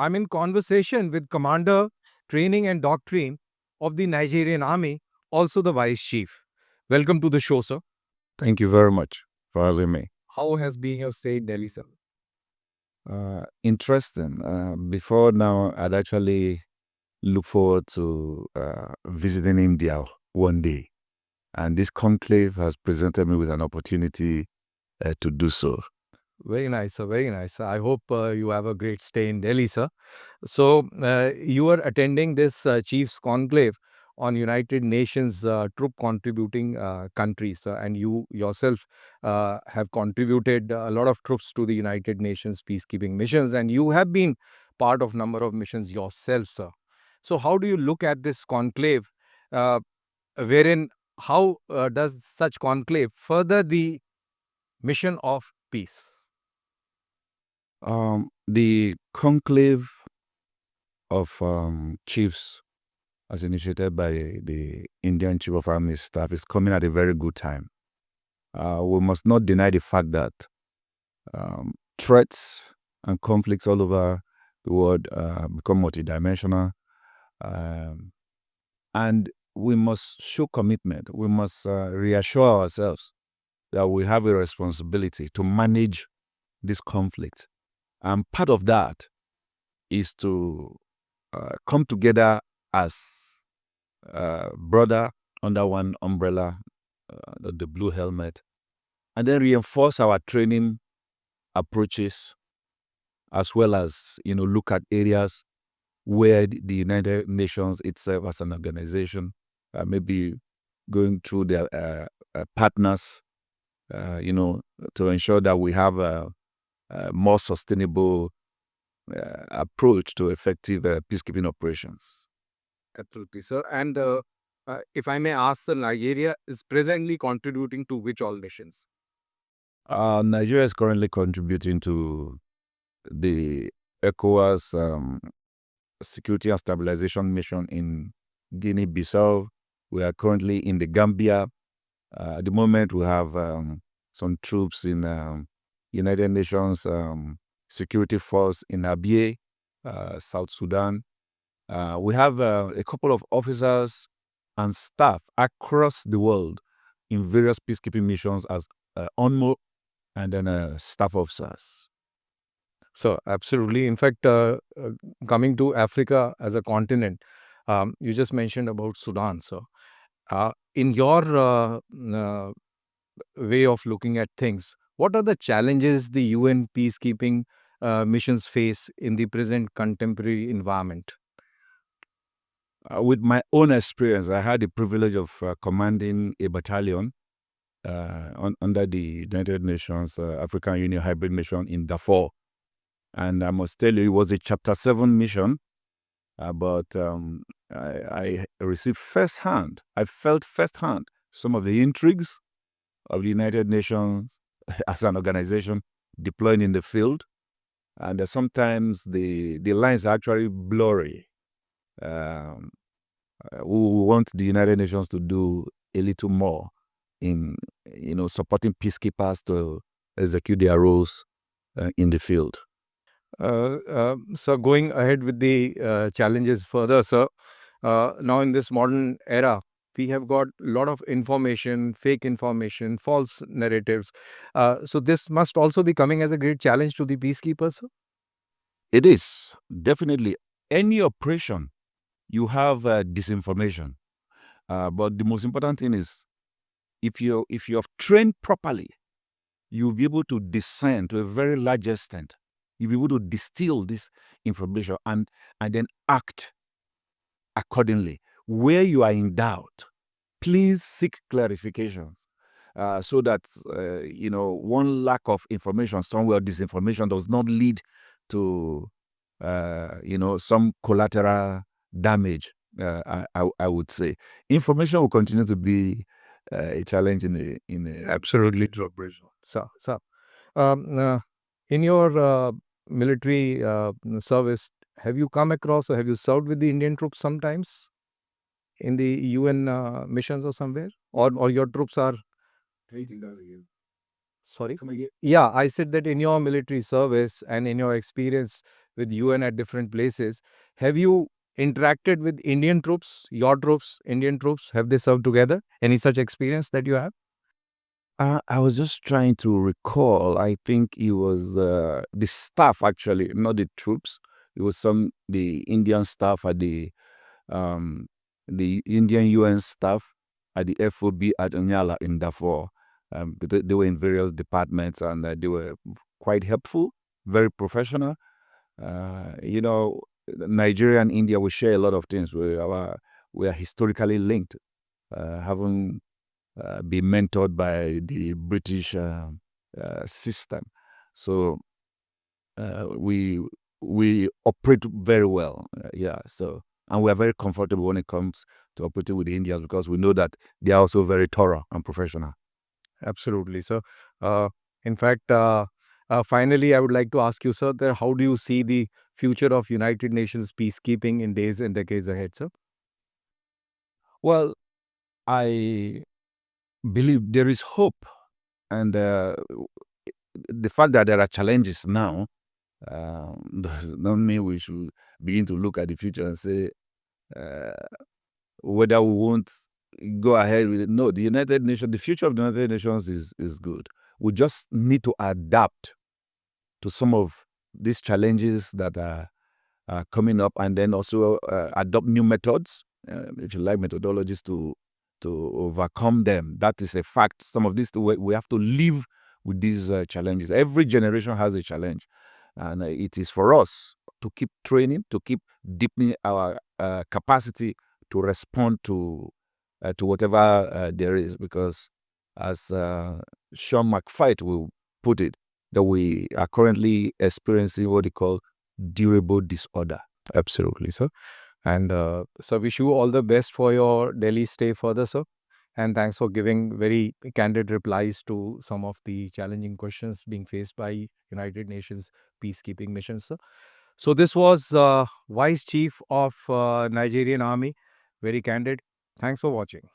I'm in conversation with Commander, Training and Doctrine of the Nigerian Army, also the Vice Chief. Welcome to the show, sir. Thank you very much for having me. How has been your stay in Delhi, sir? Interesting. Before now, I'd actually look forward to visiting India one day. And this conclave has presented me with an opportunity to do so. Very nice, sir. Very nice, sir. I hope you have a great stay in Delhi, sir. So, you are attending this Chiefs Conclave on United Nations troop contributing countries, and you yourself have contributed a lot of troops to the United Nations peacekeeping missions, and you have been part of number of missions yourself, sir. So, how do you look at this conclave, wherein how does such conclave further the mission of peace? The conclave of chiefs, as initiated by the Indian Chief of Army Staff, is coming at a very good time. We must not deny the fact that threats and conflicts all over the world become multidimensional, and we must show commitment. We must reassure ourselves that we have a responsibility to manage this conflict. And part of that is to come together as brother under one umbrella, the blue helmet, and then reinforce our training approaches, as well as look at areas where the United Nations itself as an organization maybe going through their partners, to ensure that we have a more sustainable approach to effective peacekeeping operations. Absolutely, sir. And if I may ask, sir, Nigeria is presently contributing to which all missions? Nigeria is currently contributing to the ECOWAS Security and Stabilization Mission in Guinea-Bissau. We are currently in the Gambia. At the moment, we have some troops in United Nations Security Force in Abyei, South Sudan. We have a couple of officers and staff across the world in various peacekeeping missions as ONMO and then staff officers. So, absolutely. In fact, coming to Africa as a continent, you just mentioned about Sudan. So, in your way of looking at things, what are the challenges the UN peacekeeping missions face in the present contemporary environment? With my own experience, I had the privilege of commanding a battalion under the United Nations African Union Hybrid Mission in Darfur. And I must tell you, it was a Chapter 7 mission, but I received firsthand, I felt firsthand some of the intrigues of the United Nations as an organization deploying in the field. And sometimes the lines are actually blurry. We want the United Nations to do a little more in supporting peacekeepers to execute their roles in the field. So, going ahead with the challenges further, sir, now in this modern era, we have got a lot of information, fake information, false narratives. So, this must also be coming as a great challenge to the peacekeepers, sir? It is definitely any operation you have disinformation, but the most important thing is if you have trained properly, you'll be able to discern to a very large extent. You'll be able to distill this information and then act accordingly. Where you are in doubt, please seek clarifications so that one lack of information somewhere, disinformation does not lead to some collateral damage. I would say information will continue to be a challenge in Absolutely. operation. So, in your military service, have you come across or have you served with the Indian troops sometimes in the UN missions or somewhere? Or your troops are Sorry. Come again? Yeah, I said that in your military service and in your experience with UN at different places, have you interacted with Indian troops, your troops, Indian troops? Have they served together? Any such experience that you have? I was just trying to recall. I think it was the staff actually, not the troops. It was the Indian staff at um, the Indian UN staff at the FOB at Nyala in Darfur. They were in various departments and they were quite helpful, very professional. You know, Nigeria and India, we share a lot of things. We are historically linked, having been mentored by the British system. So we operate very well. Yeah. So and we are very comfortable when it comes to operating with the Indians because we know that they are also very thorough and professional. Absolutely, sir. Uh, in fact, finally, I would like to ask you, sir, that how do you see the future of United Nations peacekeeping in days and decades ahead, sir? Well, I believe there is hope, and the fact that there are challenges now does not mean we should begin to look at the future and say uh, whether we won't go ahead with it. No, the future of the United Nations is good. We just need to adapt to some of these challenges that are coming up, and then also adopt new methods, if you like, methodologies to overcome them. That is a fact. Some of these we have to live with these challenges. Every generation has a challenge, and it is for us to keep training, to keep deepening our capacity to respond to whatever there is. Because, as Sean McFight will put it, that we are currently experiencing what they call durable disorder. Absolutely, sir. And sir, wish you all the best for your Delhi stay further, sir. And thanks for giving very candid replies to some of the challenging questions being faced by United Nations peacekeeping missions, sir. So this was Vice Chief of Nigerian Army, very candid. Thanks for watching.